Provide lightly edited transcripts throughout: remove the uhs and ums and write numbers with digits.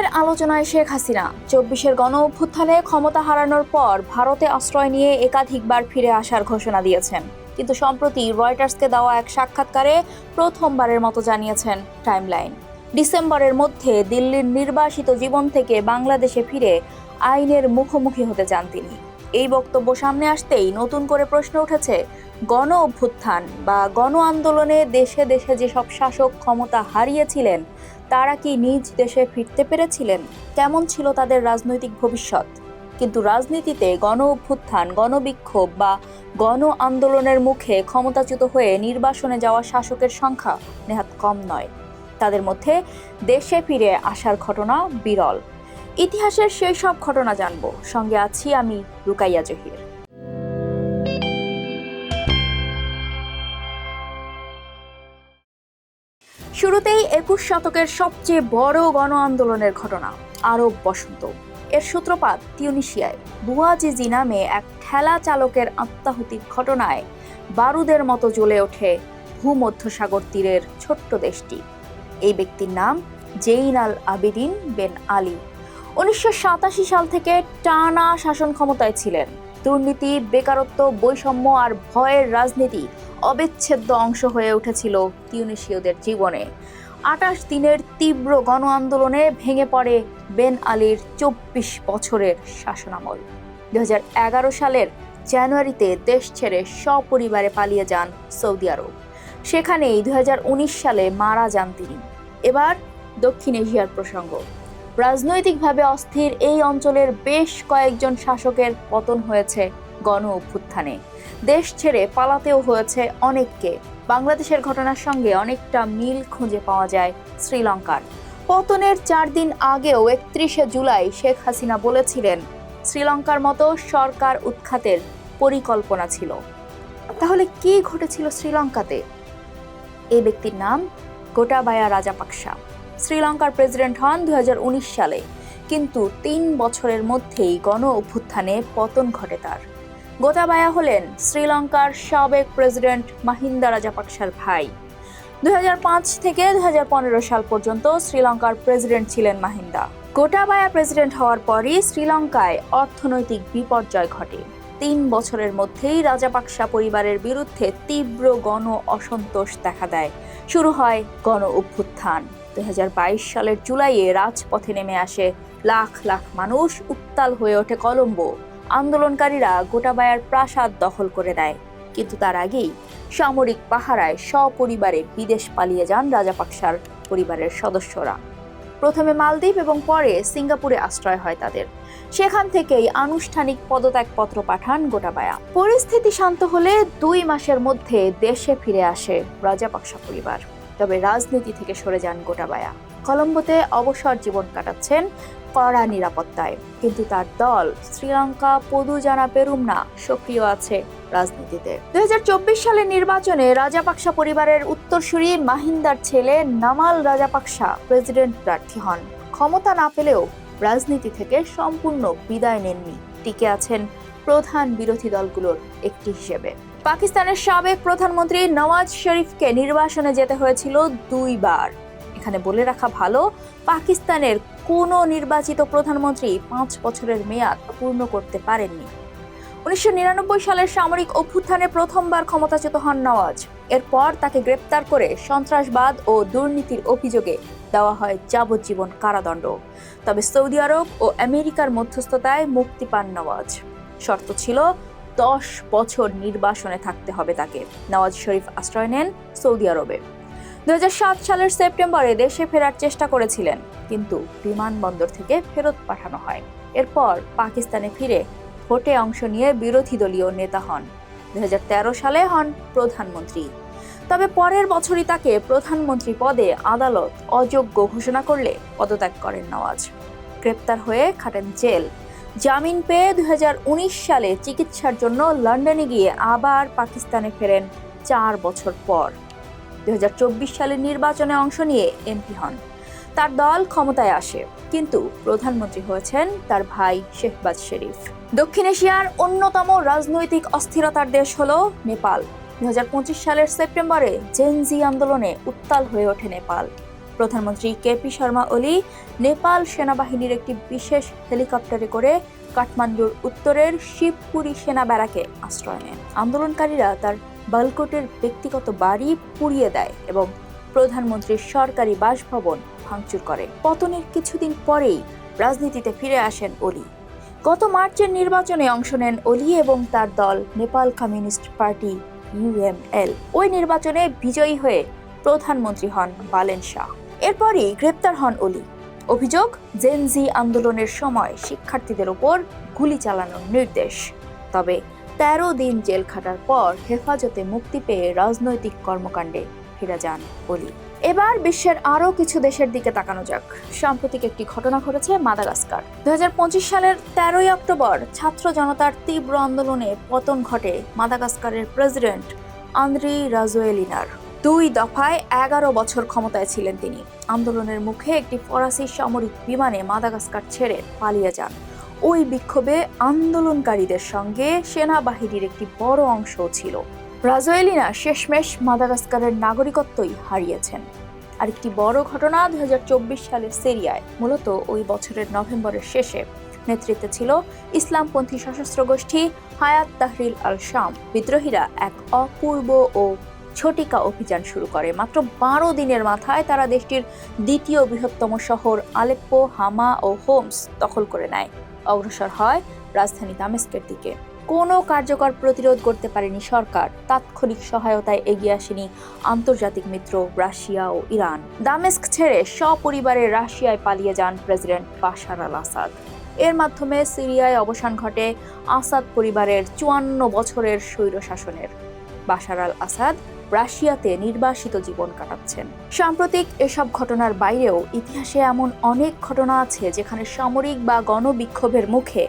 ফের আলোচনায় শেখ হাসিনা। ২৪-এর গণ অভ্যুত্থানে ক্ষমতা হারানোর পর ভারতে আশ্রয় নিয়ে একাধিকবার ফিরে আসার ঘোষণা দিয়েছেন, কিন্তু সম্প্রতি রয়টার্সকে দেওয়া এক সাক্ষাৎকারে প্রথমবারের মতো জানিয়েছেন টাইমলাইন ডিসেম্বরের মধ্যে দিল্লির নির্বাসিত জীবন থেকে বাংলাদেশে ফিরে আইনের মুখোমুখি হতে চান তিনি। এই বক্তব্য সামনে আসতেই নতুন করে প্রশ্ন উঠেছে, গণ অভ্যুত্থান বা গণ আন্দোলনে দেশে দেশে যেসব শাসক ক্ষমতা হারিয়েছিলেন তারা কি নিজ দেশে ফিরতে পেরেছিলেন? কেমন ছিল তাদের রাজনৈতিক ভবিষ্যৎ? কিন্তু রাজনীতিতে গণ অভ্যুত্থান, গণবিক্ষোভ বা গণ আন্দোলনের মুখে ক্ষমতাচ্যুত হয়ে নির্বাসনে যাওয়া শাসকের সংখ্যা নেহাত কম নয়। তাদের মধ্যে দেশে ফিরে আসার ঘটনা বিরল। ইতিহাসের সেই সব ঘটনা জানব, সঙ্গে আছি আমি রুকাইয়া জহির। শুরুতেই ২১ শতকের সবচেয়ে বড় গণ আন্দোলনের ঘটনা, আরব বসন্ত। এর সূত্রপাত তিউনিসিয়ায় বুয়াজিজি নামে এক ঠেলা চালকের আত্মাহুতির ঘটনায় বারুদের মতো জ্বলে ওঠে ভূমধ্যসাগর তীরের ছোট্ট দেশটি। এই ব্যক্তির নাম জেইন আল আবেদিন বেন আলী। ১৯৮৭ সাল থেকে টানা শাসন ক্ষমতায় ছিলেন। দুর্নীতি, বেকারত্ব, বৈষম্য আর ভয়ের রাজনীতি অবিচ্ছেদ্য অংশ হয়ে উঠেছিল তিউনিসীয়দের জীবনে। ২৮ দিনের তীব্র গণ আন্দোলনে ভেঙে পড়ে বেন আলীর ২৪ বছরের শাসনামল। ২০১১ সালের জানুয়ারিতে দেশ ছেড়ে সপরিবারে পালিয়ে যান সৌদি আরব। সেখানেই ২০১৯ সালে মারা যান তিনি। এবার দক্ষিণ এশিয়ার প্রসঙ্গ। রাজনৈতিকভাবে অস্থির এই অঞ্চলের বেশ কয়েকজন শাসকের পতন হয়েছে গণ অভ্যুত্থানে। দেশ ছেড়ে পালাতেও হয়েছে অনেককে। বাংলাদেশের ঘটনার সঙ্গে অনেকটা মিল খুঁজে পাওয়া যায় শ্রীলঙ্কার। পতনের ৪ দিন আগেও ৩১শে জুলাই শেখ হাসিনা বলেছিলেন শ্রীলঙ্কার মতো সরকার উৎখাতের পরিকল্পনা ছিল। তাহলে কি ঘটেছিল শ্রীলঙ্কাতে? এই ব্যক্তির নাম গোটাবায়া রাজাপাকসা। শ্রীলঙ্কার প্রেসিডেন্ট হন ২০১৯ সালে, কিন্তু ৩ বছরের মধ্যেই গণ অভ্যুত্থানে পতন ঘটে তার। গোটাবায়া হলেন শ্রীলঙ্কার সাবেক প্রেসিডেন্ট মাহিন্দা রাজাপাকসার ভাই। ২০০৫ থেকে ২০১৫ সাল পর্যন্ত শ্রীলঙ্কার প্রেসিডেন্ট ছিলেন মাহিন্দা। গোটাবায়া প্রেসিডেন্ট হওয়ার পরই শ্রীলঙ্কায় অর্থনৈতিক বিপর্যয় ঘটে। ৩ বছরের মধ্যেই রাজাপাকসা পরিবারের বিরুদ্ধে তীব্র গণ অসন্তোষ দেখা দেয়। শুরু হয় গণ অভ্যুত্থান। ২০২২ সালের জুলাইয়ে রাজপথে নেমে আসে লাখ লাখ মানুষ। উত্তাল হয়ে ওঠে কলম্বো। আন্দোলনকারীরা গোটাবায়ার প্রাসাদ দখল করে নেয়, কিন্তু তার আগেই সামরিক পাহারায় সপরিবারে বিদেশ পালিয়ে যান রাজাপাকসার পরিবারের সদস্যরা। প্রথমে মালদ্বীপ এবং পরে সিঙ্গাপুরে আশ্রয় হয় তাদের। সেখান থেকেই আনুষ্ঠানিক পদত্যাগপত্র পাঠান গোটাবায়া। পরিস্থিতি শান্ত হলে ২ মাসের মধ্যে দেশে ফিরে আসে রাজাপাকসা পরিবার। তবে রাজনীতি থেকে সরে যান গোটাবায়া। কলম্বোতে অবসর জীবন কাটাচ্ছেন কড়া নিরাপত্তায়, কিন্তু তার দল শ্রীলঙ্কা পদুজানা পেরুমনা সক্রিয় আছে রাজনীতিতে। ২০২৪ সালের নির্বাচনে রাজাপাকসা পরিবারের উত্তরসূরি মাহিন্দার ছেলে নামাল রাজাপাকসা প্রেসিডেন্ট প্রার্থী হন। ক্ষমতা না পেলেও রাজনীতি থেকে সম্পূর্ণ বিদায় নেননি, টিকে আছেন প্রধান বিরোধী দলগুলোর একটি হিসেবে। পাকিস্তানের সাবেক প্রধানমন্ত্রী নওয়াজ শরীফকে নির্বাসনে যেতে হয়েছিল ২ বার। এখানে বলে রাখা ভালো, পাকিস্তানের কোনো নির্বাচিত প্রধানমন্ত্রী ৫ বছরের মেয়াদ পূর্ণ করতে পারেননি। ১৯৯৯ সালের সামরিক অভ্যুত্থানে প্রথমবার ক্ষমতাচ্যুত হন নওয়াজ। এরপর তাকে গ্রেপ্তার করে সন্ত্রাসবাদ ও দুর্নীতির অভিযোগে দেওয়া হয় যাবজ্জীবন কারাদণ্ড। তবে সৌদি আরব ও আমেরিকার মধ্যস্থতায় মুক্তি পান নওয়াজ। শর্ত ছিল ১০ বছর নির্বাসনে থাকতে হবে তাকে। নওয়াজ শরীফ আশ্রয় নেন সৌদি আরবে। ২০০৭ সালের সেপ্টেম্বরে দেশে ফেরার চেষ্টা করেছিলেন, কিন্তু বিমানবন্দর থেকে ফেরত পাঠানো হয়। এরপর পাকিস্তানে ফিরে ভোটে অংশ নিয়ে বিরোধী দলীয় নেতা হন। ২০১৩ সালে হন প্রধানমন্ত্রী। তবে পরের বছরই তাকে প্রধানমন্ত্রী পদে আদালত অযোগ্য ঘোষণা করলে পদত্যাগ করেন নওয়াজ। গ্রেপ্তার হয়ে খাটেন জেল। জামিন পেয়ে ২০১৯ সালে চিকিৎসার জন্য লন্ডনে গিয়ে আবার পাকিস্তানে ফেরেন ৪ বছর পর। ২০২৪ সালের নির্বাচনে অংশ নিয়ে এমপি হন। তার দল ক্ষমতায় আসে, কিন্তু প্রধানমন্ত্রী হয়েছেন তার ভাই শেহবাজ শরীফ। দক্ষিণ এশিয়ার অন্যতম রাজনৈতিক অস্থিরতার দেশ হলো নেপাল। ২০২৫ সালের সেপ্টেম্বরে জেনজি আন্দোলনে উত্তাল হয়ে ওঠে নেপাল। প্রধানমন্ত্রী কেপি শর্মা ওলি নেপাল সেনাবাহিনীর একটি বিশেষ হেলিকপ্টারে করে কাঠমান্ডুর উত্তরের শিবপুরী সেনা ব্যারাকে আশ্রয় নেন। আন্দোলনকারীরা তার বালকোটের ব্যক্তিগত বাড়ি পুড়িয়ে দেয় এবং প্রধানমন্ত্রীর সরকারি বাসভবন ভাঙচুর করে। পতনের কিছুদিন পরেই রাজনীতিতে ফিরে আসেন ওলি। গত মার্চের নির্বাচনে অংশ নেন ওলি এবং তার দল নেপাল কমিউনিস্ট পার্টি UML। ওই নির্বাচনে বিজয়ী হয়ে প্রধানমন্ত্রী হন বালেন শাহ। এরপরই গ্রেপ্তার হন ওলি। অভিযোগ, জেনজি আন্দোলনের সময় শিক্ষার্থীদের উপর গুলি চালানোর নির্দেশ। তবে 13 দিন জেল খাটার পর হেফাজতে মুক্তি পেয়ে রাজনৈতিক কর্মকাণ্ডে ফিরে যান ওলি। এবার বিশ্বের আরও কিছু দেশের দিকে তাকানো যাক। সাম্প্রতিক একটি ঘটনা ঘটেছে মাদাগাস্কার। 2025 সালের 13ই অক্টোবর ছাত্র জনতার তীব্র আন্দোলনে পতন ঘটে মাদাগাস্কারের প্রেসিডেন্ট আন্দ্রি রাজোয়েলিনার। 2 দফায় 11 বছর ক্ষমতায় ছিলেন তিনি। আন্দোলনের মুখে একটি ফরাসি সামরিক বিমানে মাদাগাস্কার ছেড়ে পালিয়ে যান। ওই বিক্ষোভে আন্দোলনকারীদের সঙ্গে সেনাবাহিনীর একটি বড় অংশ ছিল। রাজোয়েলিনা শেষমেশ মাদাগাস্কারের নাগরিকত্বই হারিয়েছেন। আরেকটি বড় ঘটনা 2024 সালের সিরিয়ায়। মূলত ওই বছরের নভেম্বরের শেষে নেতৃত্বে ছিল ইসলামপন্থী সশস্ত্র গোষ্ঠী হায়াত তাহরির আল শাম। বিদ্রোহীরা এক অপূর্ব ও ঝটিকা অভিযান শুরু করে। মাত্র 12 দিনের মাথায় তারা দেশটির দ্বিতীয় বৃহত্তম শহর আলেপ্পো, হামা ও হোমস দখল করে নেয়। অগ্রসর হয় রাজধানী দামেস্কের দিকে। কোনো কার্যকর প্রতিরোধ করতে পারেনি সরকার। তাৎক্ষণিক সহায়তায় এগিয়ে আসেনি আন্তর্জাতিক মিত্র রাশিয়া ও ইরান। দামেস্ক ছেড়ে সপরিবারে রাশিয়ায় পালিয়ে যান প্রেসিডেন্ট বাশার আল আসাদ। এর মাধ্যমে সিরিয়ায় অবসান ঘটে আসাদ পরিবারের 54 বছরের স্বৈরশাসনের। বাশার আল আসাদ রাশিয়াতে নির্বাসিত জীবন কাটাচ্ছেন। সাম্প্রতিক এসব ঘটনার বাইরেও ইতিহাসে এমন অনেক ঘটনা আছে যেখানে সামরিক বা গণবিক্ষোভের মুখে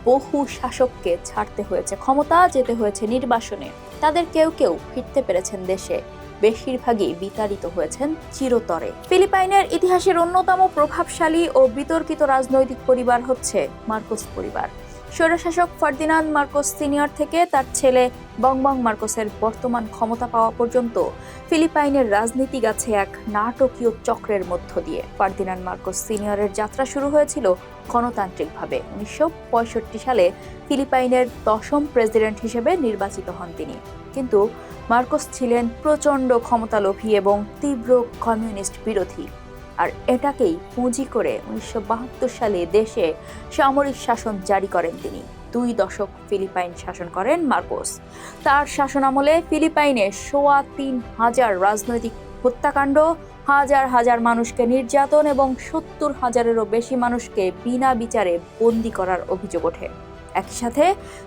বহু শাসককে ছাড়তে হয়েছে ক্ষমতা, যেতে হয়েছে নির্বাসনে। তাদের কেউ কেউ ফিরতে পেরেছেন দেশে, বেশিরভাগই বিতাড়িত হয়েছেন চিরতরে। ফিলিপাইনের ইতিহাসের অন্যতম প্রভাবশালী ও বিতর্কিত রাজনৈতিক পরিবার হচ্ছে মার্কোস পরিবার। স্বৈরশাসক ফার্দিনান্দ মার্কোস সিনিয়র থেকে তার ছেলে বংবং মার্কোসের বর্তমান ক্ষমতা পাওয়া পর্যন্ত ফিলিপাইনের রাজনীতি গেছে এক নাটকীয় চক্রের মধ্য দিয়ে। ফার্দিনান্দ মার্কোস সিনিয়রের যাত্রা শুরু হয়েছিল গণতান্ত্রিকভাবে। 1965 সালে ফিলিপাইনের 10ম প্রেসিডেন্ট হিসেবে নির্বাচিত হন তিনি। কিন্তু মার্কোস ছিলেন প্রচণ্ড ক্ষমতালোভী এবং তীব্র কমিউনিস্ট বিরোধী। আর এটাকেই পুঁজি করে 1972 সালে দেশে সামরিক শাসন জারি করেন তিনি। 2 দশক ফিলিপাইন শাসন করেন মার্কোস। তার শাসনামলে ফিলিপাইনে 3,500 রাজনৈতিক হত্যাকাণ্ড, হাজার হাজার মানুষকে নির্যাতন এবং 70,000-এরও বেশি মানুষকে বিনা বিচারে বন্দী করার অভিযোগ ওঠে। একই সাথে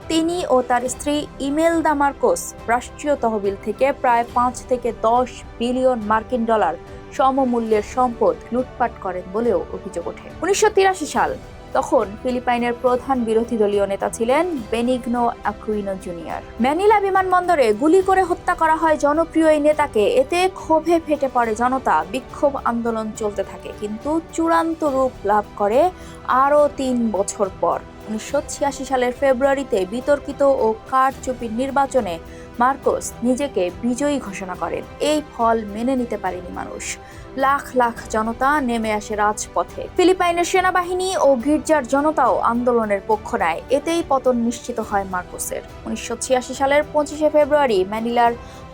তিনি ও তার স্ত্রী ইমেলদা মার্কোস রাষ্ট্রীয় তহবিল থেকে প্রায় 5 থেকে 10 বিলিয়ন মার্কিন ডলার সমমূল্যের সম্পদ লুটপাট করেন বলেও অভিযোগ ওঠে। 1983 সাল, তখন ফিলিপাইনের প্রধান বিরোধী দলীয় নেতা ছিলেন বেনিগনো অ্যাকুইনো জুনিয়র। ম্যানিলা বিমানবন্দরে গুলি করে হত্যা করা হয় জনপ্রিয় এই নেতাকে। এতে ক্ষোভে ফেটে পড়ে জনতা। বিক্ষোভ আন্দোলন চলতে থাকে, কিন্তু চূড়ান্ত রূপ লাভ করে আরও 3 বছর পর। 1986 সালের ফেব্রুয়ারিতে বিতর্কিত ও কারচুপির নির্বাচনে মার্কোস নিজেকে বিজয়ী ঘোষণা করেন। এই ফল মেনে নিতে পারেনি মানুষ। লাখ লাখ জনতা নেমে আসে রাজপথে। ফিলিপাইনের সেনাবাহিনী ও গির্জার জনতাও আন্দোলনের পক্ষ নেয়। এতেই পতন নিশ্চিত হয় মার্কোসের। 1986 সালের 25শে ফেব্রুয়ারি ম্যানিলার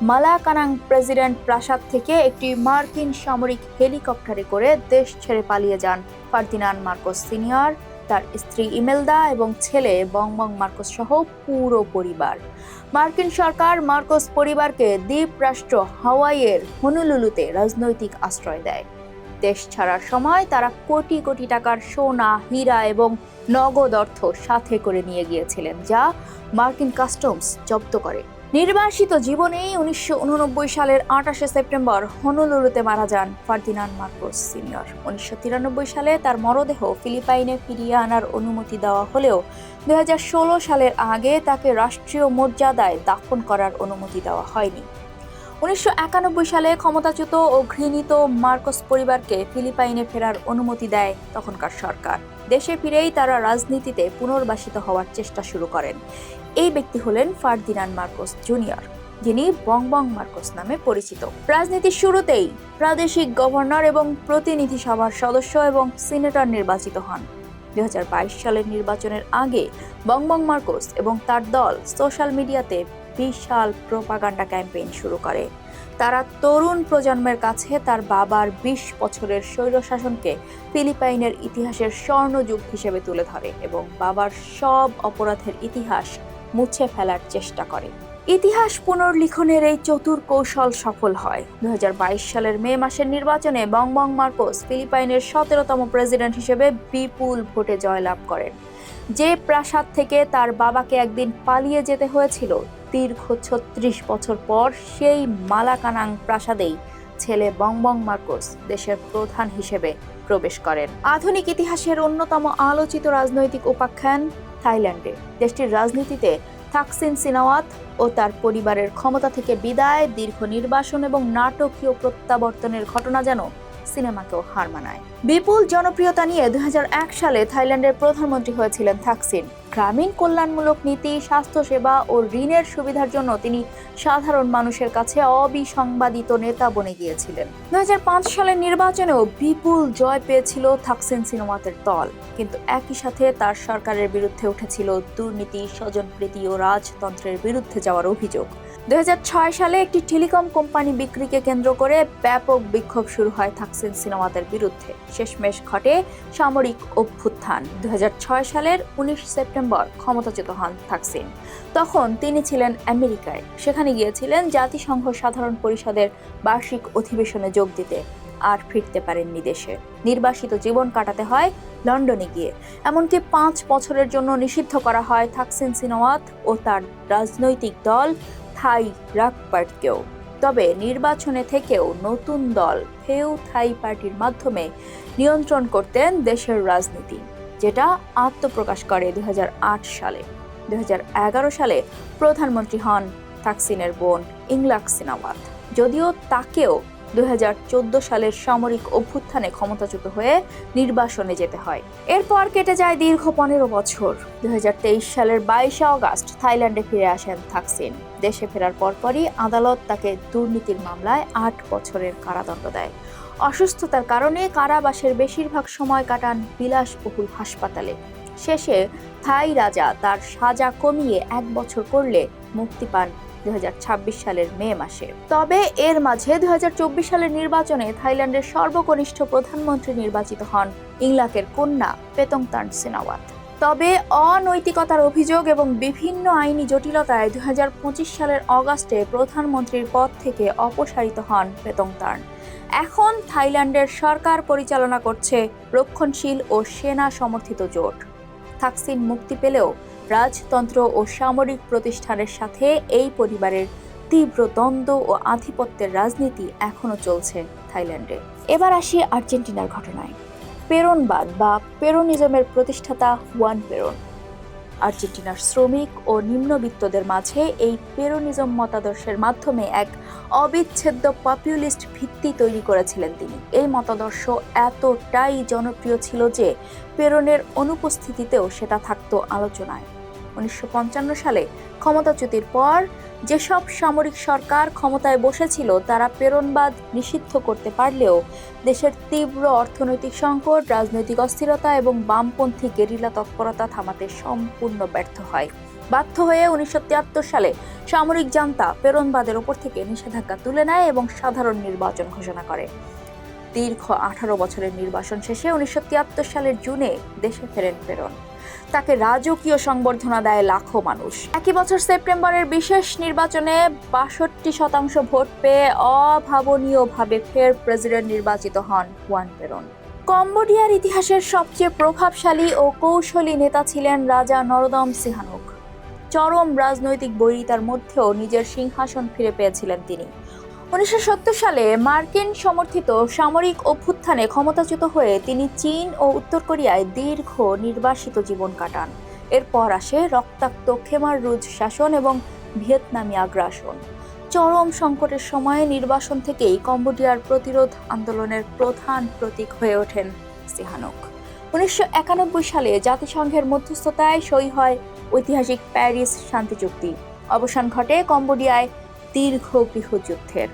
মালাকানাং প্রেসিডেন্ট প্রাসাদ থেকে একটি মার্কিন সামরিক হেলিকপ্টারে করে দেশ ছেড়ে পালিয়ে যান ফার্দিনান্দ মার্কোস সিনিয়র, তার স্ত্রী ইমেলদা এবং ছেলে বংবং মার্কোস সহ পুরো পরিবার। মার্কিন সরকার মার্কোস পরিবারকে দ্বীপ রাষ্ট্র হাওয়াইয়ের হনুলুলুতে রাজনৈতিক আশ্রয় দেয়। দেশ ছাড়ার সময় তারা কোটি কোটি টাকার সোনা, হীরা এবং নগদ অর্থ সাথে করে নিয়ে গিয়েছিলেন, যা মার্কিন কাস্টমস জব্দ করে। নির্বাসিত জীবনেই 1989 সালের 28শে সেপ্টেম্বর হনুলুলুতে মারা যান ফার্দিনান্দ মার্কোস সিনিয়র। 1993 সালে তার মরদেহ ফিলিপাইনে ফিরিয়ে আনার অনুমতি দেওয়া হলেও 2016 সালের আগে তাকে রাষ্ট্রীয় মর্যাদায় দাফন করার অনুমতি দেওয়া হয়নি। 1991 সালে ক্ষমতাচ্যুত ও ঘৃণিত মার্কোস পরিবারকে ফিলিপাইনে ফেরার অনুমতি দেয় তখনকার সরকার। দেশে ফিরেই তারা রাজনীতিতে পুনর্বাসিত হওয়ার চেষ্টা শুরু করেন। এই ব্যক্তি হলেন ফার্দিনান্দ মার্কোস জুনিয়র। যিনি বংবং মার্কোস নামে পরিচিত। রাজনীতির শুরুতেই প্রাদেশিক গভর্নর এবং প্রতিনিধি সভার সদস্য এবং সিনেটর নির্বাচিত হন। 2022 সালের নির্বাচনের আগে বংবং মার্কোস এবং তার দল সোশ্যাল মিডিয়াতে বিশাল প্রোপাগান্ডা ক্যাম্পেইন শুরু করে। তারা তরুণ প্রজন্মের কাছে তার বাবার 20 বছরের স্বৈরশাসনকে ফিলিপাইনের ইতিহাসের স্বর্ণযুগ হিসেবে তুলে ধরে এবং বাবার সব অপরাধের ইতিহাস মুছে ফেলার চেষ্টা করে। ইতিহাস পুনর্লিখনের এই চতুর কৌশল সফল হয়। 2022 সালের মে মাসের নির্বাচনে বংবং মার্কোস ফিলিপাইনের 17তম প্রেসিডেন্ট হিসেবে বিপুল ভোটে জয়লাভ করেন। যে প্রাসাদ থেকে তার বাবাকে একদিন পালিয়ে যেতে হয়েছিল, দীর্ঘ 36 বছর পর সেই মালাকানাং প্রাসাদেই ছেলে বংবং মার্কোস দেশের প্রধান হিসেবে প্রবেশ করেন। আধুনিক ইতিহাসের অন্যতম আলোচিত রাজনৈতিক উপাখ্যান থাইল্যান্ডে দেশটির রাজনীতিতে থাকসিন সিনাওয়াত ও তার পরিবারের ক্ষমতা থেকে বিদায়, দীর্ঘ নির্বাসন এবং নাটকীয় প্রত্যাবর্তনের ঘটনা যেন সিনেমাকেও হার মানায়। বিপুল জনপ্রিয়তা নিয়ে 2001 সালে থাইল্যান্ডের প্রধানমন্ত্রী হয়েছিলেন থাকসিন। গ্রামীণ কল্যাণমূলক নীতি, স্বাস্থ্যসেবা ও ঋণের সুবিধার জন্য তিনি সাধারণ মানুষের কাছে অবিসংবাদিত নেতা বনে গিয়েছিলেন। 2005 সালের নির্বাচনেও বিপুল জয় পেয়েছিল থাকসিন সিনাওয়াতের দল, কিন্তু একই সাথে তার সরকারের বিরুদ্ধে উঠেছিল দুর্নীতি, স্বজনপ্রীতি ও রাজতন্ত্রের বিরুদ্ধে যাওয়ার অভিযোগ। 2006 সালে একটি টেলিকম কোম্পানি বিক্রিকে কেন্দ্র করে ব্যাপক বিক্ষোভ শুরু হয় থাকসিন সিনাওয়াতের বিরুদ্ধে। শেষমেশ ঘটে সামরিক অভ্যুত্থান। 2006 সালের 19 সেপ্টেম্বর ক্ষমতাচ্যুত হন থাকসিন। তখন তিনি ছিলেন আমেরিকায়। সেখানে গিয়েছিলেন জাতিসংঘ সাধারণ পরিষদের বার্ষিক অধিবেশনে যোগ দিতে, আর ফিরতে পারেননি দেশে। নির্বাসিত জীবন কাটাতে হয় লন্ডনে গিয়ে। এমনকি 5 বছরের জন্য নিষিদ্ধ করা হয় থাকসিন সিনাওয়াত ও তার রাজনৈতিক দল থাই রাক পার্টিকেও। তবে নির্বাচনে থেকেও নতুন দল ফেউ থাই পার্টির মাধ্যমে নিয়ন্ত্রণ করতেন দেশের রাজনীতি, যেটা আত্মপ্রকাশ করে 2008 সালে। 2011 সালে প্রধানমন্ত্রী হন থাকসিনের বোন ইংলাক সিনাওয়াত, যদিও তাকেও 2014 সালের সামরিক অভ্যুত্থানে ক্ষমতাচ্যুত হয়ে নির্বাসনে যেতে হয়। এরপর কেটে যায় দীর্ঘ 15 বছর। 2023 সালের 22 আগস্ট থাইল্যান্ডে ফিরে আসেন থাকসিন। দেশে ফেরার পরপরই আদালত তাকে দুর্নীতির মামলায় 8 বছরের কারাদণ্ড দেয়। অসুস্থতার কারণে কারাবাসের বেশিরভাগ সময় কাটান বিলাসবহুল হাসপাতালে। শেষে থাই রাজা তার সাজা কমিয়ে 1 বছর করলে মুক্তি পান 2026 সালের মে মাসে। তবে এর মাঝে 2024 সালের নির্বাচনে থাইল্যান্ডের সর্বকনিষ্ঠ প্রধানমন্ত্রী নির্বাচিত হন ইংলাকের কন্যা পেতংতান সিনাওয়াত। তবে অনৈতিকতার অভিযোগ এবং বিভিন্ন আইনি জটিলতায় 2025 সালের অগাস্টে প্রধানমন্ত্রীর পদ থেকে অপসারিত হন পেতংতান। এখন থাইল্যান্ডের সরকার পরিচালনা করছে রক্ষণশীল ও সেনা সমর্থিত জোট। থাকসিন মুক্তি পেলেও রাজতন্ত্র ও সামরিক প্রতিষ্ঠানের সাথে এই পরিবারের তীব্র দ্বন্দ্ব ও আধিপত্যের রাজনীতি এখনো চলছে থাইল্যান্ডে। এবার আসি আর্জেন্টিনার ঘটনায়। পেরনবাদ বা পেরোনিজমের প্রতিষ্ঠাতা হুয়ান পেরন আর্জেন্টিনার শ্রমিক ও নিম্নবিত্তদের মাঝে এই পেরোনিজম মতাদর্শের মাধ্যমে এক অবিচ্ছেদ্য পপুলিস্ট ভিত্তি তৈরি করেছিলেন তিনি। এই মতাদর্শ এতটাই জনপ্রিয় ছিল যে পেরনের অনুপস্থিতিতেও সেটা থাকতো আলোচনায়। 1955 সালে ক্ষমতাচ্যুতির পর যেসব সামরিক সরকার ক্ষমতায় বসেছিল তারা পেরনবাদ নিষিদ্ধ করতে পারলেও দেশের তীব্র অর্থনৈতিক সংকট, রাজনৈতিক অস্থিরতা এবং বামপন্থী গেরিলা তৎপরতা থামাতে সম্পূর্ণ ব্যর্থ হয়। বাধ্য হয়ে 1973 সালে সামরিক জান্তা পেরনবাদের ওপর থেকে নিষেধাজ্ঞা তুলে নেয় এবং সাধারণ নির্বাচন ঘোষণা করে। দীর্ঘ 18 বছরের নির্বাসন শেষে 1973 সালের জুনে দেশে ফেরেন পেরন। তাকে রাজকীয় সংবর্ধনা দেয় লাখো মানুষ। একই বছর সেপ্টেম্বরের বিশেষ নির্বাচনে 62% ভোট পেয়ে অভাবনীয়ভাবে ফের প্রেসিডেন্ট নির্বাচিত হন হুয়ান পেরন। কম্বোডিয়ার ইতিহাসের সবচেয়ে প্রভাবশালী ও কৌশলী নেতা ছিলেন রাজা নরোদম সিহানুক। চরম রাজনৈতিক বৈরিতার মধ্যেও নিজের সিংহাসন ফিরে পেয়েছিলেন তিনি। 1970 সালে মার্কিন সমর্থিত সামরিক অভ্যুত্থানে ক্ষমতাচ্যুত হয়ে তিনি চীন ও উত্তর কোরিয়ায় দীর্ঘ নির্বাসিত জীবন কাটান। এরপর আসে রক্তাক্ত খেমার রুজ শাসন এবং ভিয়েতনামি আগ্রাসন। চরম সংকটের সময়ে নির্বাসন থেকেই কম্বোডিয়ার প্রতিরোধ আন্দোলনের প্রধান প্রতীক হয়ে ওঠেন সিহানুক। 1991 সালে জাতিসংঘের মধ্যস্থতায় সই হয় ঐতিহাসিক প্যারিস শান্তি চুক্তি। অবসান ঘটে কম্বোডিয়ায় দীর্ঘ গৃহযুদ্ধের।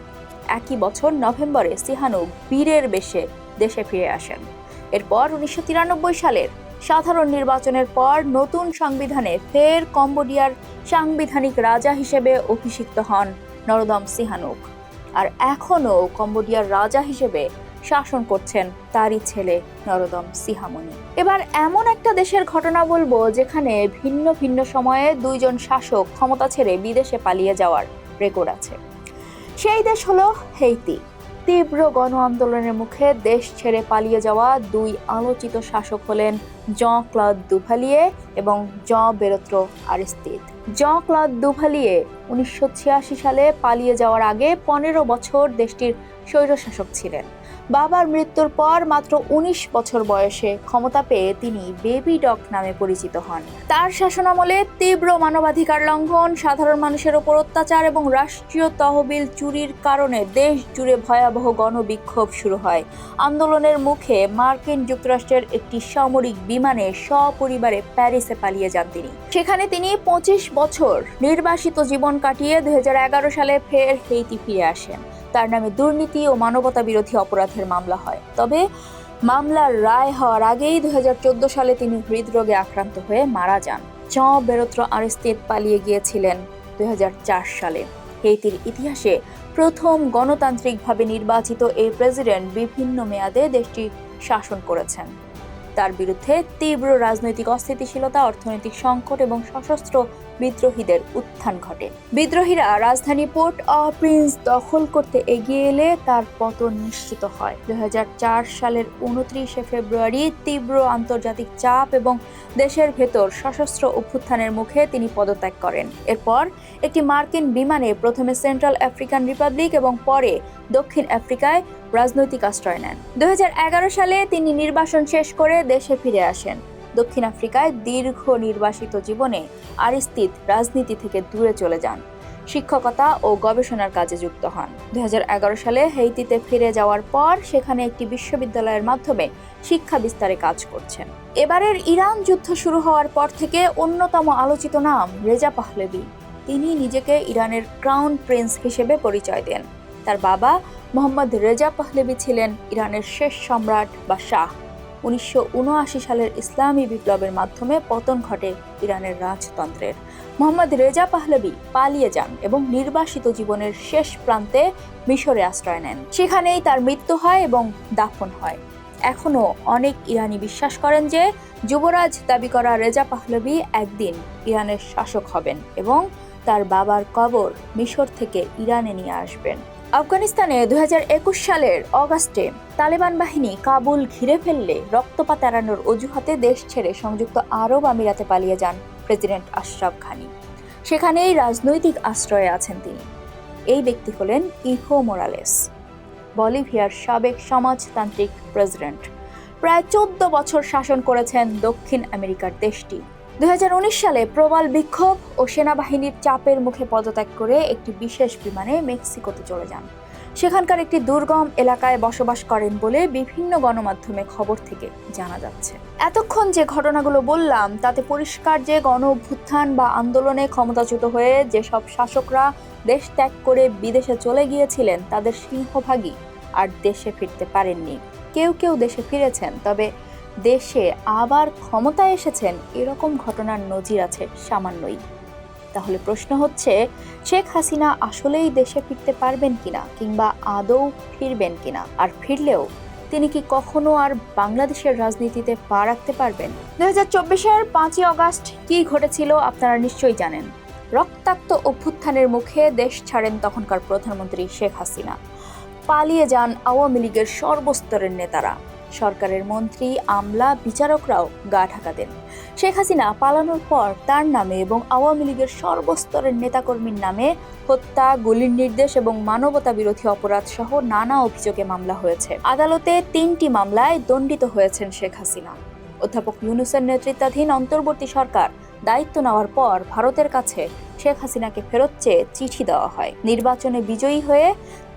একই বছর নভেম্বরে সিহানুক বীরের বেশে দেশে ফিরে আসেন। এরপর 1993 সালের সাধারণ নির্বাচনের পর নতুন সংবিধানে ফের কম্বোডিয়ার সাংবিধানিক রাজা হিসেবে অভিষিক্ত হন নরোদম সিহানুক। আর এখনও কম্বোডিয়ার রাজা হিসেবে শাসন করছেন তারই ছেলে নরোদম সিহামনি। এবার এমন একটা দেশের ঘটনা বলবো যেখানে ভিন্ন ভিন্ন সময়ে দুইজন শাসক ক্ষমতা ছেড়ে বিদেশে পালিয়ে যাওয়ার রেকর্ড আছে। সেই দেশ হলো হেইতি। তীব্র গণ আন্দোলনের মুখে দেশ ছেড়ে পালিয়ে যাওয়া দুই আলোচিত শাসক হলেন জঁ ক্লদ দুভালিয়ে এবং জঁ বেরত্রো আরিস্তিদ। জঁ ক্লদ দুভালিয়ে 1986 সালে পালিয়ে যাওয়ার আগে 15 বছর দেশটির স্বৈরশাসক ছিলেন। বাবার মৃত্যুর পর মাত্র 19 বছর বয়সে ক্ষমতা পেয়ে তিনি বেবি ডগ নামে পরিচিত হন। তার শাসনামলে তীব্র মানবাধিকার লঙ্ঘন, সাধারণ মানুষের ওপর অত্যাচার এবং রাষ্ট্রীয় তহবিল চুরির কারণে দেশ জুড়ে ভয়াবহ গণবিক্ষোভ শুরু হয়। আন্দোলনের মুখে মার্কিন যুক্তরাষ্ট্রের একটি সামরিক বিমানে সপরিবারে প্যারিসে পালিয়ে যান তিনি। সেখানে তিনি 25 বছর নির্বাসিত জীবন কাটিয়ে 2011 সালে ফের হেইতি ফিরে আসেন। তার নামে দুর্নীতি ও মানবতা বিরোধী অপরাধের মামলা হয়। তবে মামলার রায় হওয়ার আগেই 2014 সালে তিনি হৃদরোগে আক্রান্ত হয়ে মারা যান। জঁ বেরত্রো আরিস্তিদ পালিয়ে গিয়েছিলেন 2004 সালে। হেইতির ইতিহাসে প্রথম গণতান্ত্রিকভাবে নির্বাচিত এই প্রেসিডেন্ট বিভিন্ন মেয়াদে দেশটি শাসন করেছেন। তার বিরুদ্ধে তীব্র রাজনৈতিক অস্থিতিশীলতা, অর্থনৈতিক সংকট এবং সশস্ত্র বিদ্রোহীদের উত্থান ঘটে। বিদ্রোহীরা রাজধানী পোর্ট অ প্রিন্স দখল করতে এগিয়ে এলে তার পতন নিশ্চিত হয়। 2004 সালের 29 ফেব্রুয়ারি তীব্র আন্তর্জাতিক চাপ এবং দেশের ভেতর সশস্ত্র অভ্যুত্থানের মুখে তিনি পদত্যাগ করেন। এরপর একটি মার্কিন বিমানে প্রথমে সেন্ট্রাল আফ্রিকান রিপাবলিক এবং পরে দক্ষিণ আফ্রিকায় রাজনৈতিক আশ্রয় নেন। 2011 সালে তিনি নির্বাসন শেষ করে দেশে ফিরে আসেন। দক্ষিণ আফ্রিকায় দীর্ঘ নির্বাসিত জীবনে আরিস্তিদ রাজনীতি থেকে দূরে চলে যান, শিক্ষকতা ও গবেষণার কাজে যুক্ত হন। 2011 সালে হেইতিতে ফিরে যাওয়ার পর সেখানে একটি বিশ্ববিদ্যালয়ের মাধ্যমে শিক্ষা বিস্তারে কাজ করছেন। এবারের ইরান যুদ্ধ শুরু হওয়ার পর থেকে অন্যতম আলোচিত নাম রেজা পাহলেভি। তিনি নিজেকে ইরানের ক্রাউন প্রিন্স হিসেবে পরিচয় দেন। তার বাবা মোহাম্মদ রেজা পাহলেভি ছিলেন ইরানের শেষ সম্রাট বা শাহ। 1979 সালের ইসলামী বিপ্লবের মাধ্যমে পতন ঘটে ইরানের রাজতন্ত্রের। মোহাম্মদ রেজা পাহলেভি পালিয়ে যান এবং নির্বাসিত জীবনের শেষ প্রান্তে মিশরে আশ্রয় নেন। সেখানেই তার মৃত্যু হয় এবং দাফন হয়। এখনও অনেক ইরানি বিশ্বাস করেন যে যুবরাজ দাবি করা রেজা পাহলেভি একদিন ইরানের শাসক হবেন এবং তার বাবার কবর মিশর থেকে ইরানে নিয়ে আসবেন। আফগানিস্তানে 2021 সালের অগাস্টে তালেবান বাহিনী কাবুল ঘিরে ফেললে রক্তপাত এড়ানোর অজুহাতে দেশ ছেড়ে সংযুক্ত আরব আমিরাতে পালিয়ে যান প্রেসিডেন্ট আশরাফ ঘানি। সেখানেই রাজনৈতিক আশ্রয়ে আছেন তিনি। এই ব্যক্তি হলেন ইভো মোরালেস, বলিভিয়ার সাবেক সমাজতান্ত্রিক প্রেসিডেন্ট। প্রায় 14 বছর শাসন করেছেন দক্ষিণ আমেরিকার দেশটি। 2019 সালে প্রবল বিক্ষোভ ও সেনাবাহিনীর চাপের মুখে পদত্যাগ করে একটি বিশেষ বিমানে মেক্সিকোতে চলে যান। সেখানকার একটি দুর্গম এলাকায় বসবাস করেন বলে বিভিন্ন গণমাধ্যমে খবর থেকে জানা যাচ্ছে। এতক্ষণ যে ঘটনাগুলো বললাম তাতে পরিষ্কার যে গণ অভ্যুত্থান বা আন্দোলনে ক্ষমতাচ্যুত হয়ে যেসব শাসকরা দেশ ত্যাগ করে বিদেশে চলে গিয়েছিলেন তাদের সিংহভাগই আর দেশে ফিরতে পারেননি। কেউ কেউ দেশে ফিরেছেন, তবে দেশে আবার ক্ষমতায় এসেছেন এরকম ঘটনার নজির আছে সামান্যই। তাহলে প্রশ্ন হচ্ছে, শেখ হাসিনা আসলেই দেশে ফিরতে পারবেন কিনা কিংবা আদৌ ফিরবেন কিনা? আর ফিরলেও তিনি কি কখনো আর বাংলাদেশের রাজনীতিতে পা রাখতে পারবেন? 2024-এর 5ই অগাস্ট কি ঘটেছিল আপনারা নিশ্চয়ই জানেন। রক্তাক্ত অভ্যুত্থানের মুখে দেশ ছাড়েন তখনকার প্রধানমন্ত্রী শেখ হাসিনা। পালিয়ে যান আওয়ামী লীগের সর্বস্তরের নেতারা। সরকারের মন্ত্রী, আমলা, বিচারকরাও গা ঢাকা দেন। শেখ হাসিনা পালানোর পর তার নামে এবং আওয়ামী লীগের সর্বস্তরের নেতাকর্মীর নামে হত্যা, গুলির নির্দেশ এবং মানবতা বিরোধী অপরাধ সহ নানা অভিযোগে মামলা হয়েছে। আদালতে 3টি মামলায় দণ্ডিত হয়েছেন শেখ হাসিনা। অধ্যাপক ইউনূসের নেতৃত্বাধীন অন্তর্বর্তী সরকার দায়িত্ব নেওয়ার পর ভারতের কাছে শেখ হাসিনাকে ফেরত চেয়ে চিঠি দেওয়া হয়। নির্বাচনে বিজয়ী হয়ে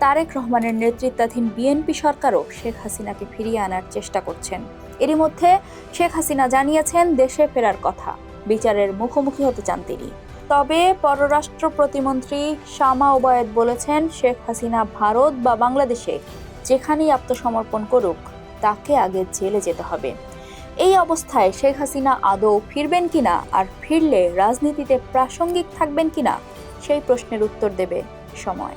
তারেক রহমানের নেতৃত্বাধীন বিএনপি সরকারও শেখ হাসিনাকে ফিরিয়ে আনার চেষ্টা করছেন। এরই মধ্যে শেখ হাসিনা জানিয়েছেন দেশে ফেরার কথা, বিচারের মুখোমুখি হতে চান তিনি। তবে পররাষ্ট্র প্রতিমন্ত্রী শামা ওবায়েদ বলেছেন, শেখ হাসিনা ভারত বা বাংলাদেশে যেখানেই আত্মসমর্পণ করুক, তাকে আগে জেলে যেতে হবে। এই অবস্থায় শেখ হাসিনা আদৌ ফিরবেন কিনা, আর ফিরলে রাজনীতিতে প্রাসঙ্গিক থাকবেন কিনা, সেই প্রশ্নের উত্তর দেবে সময়।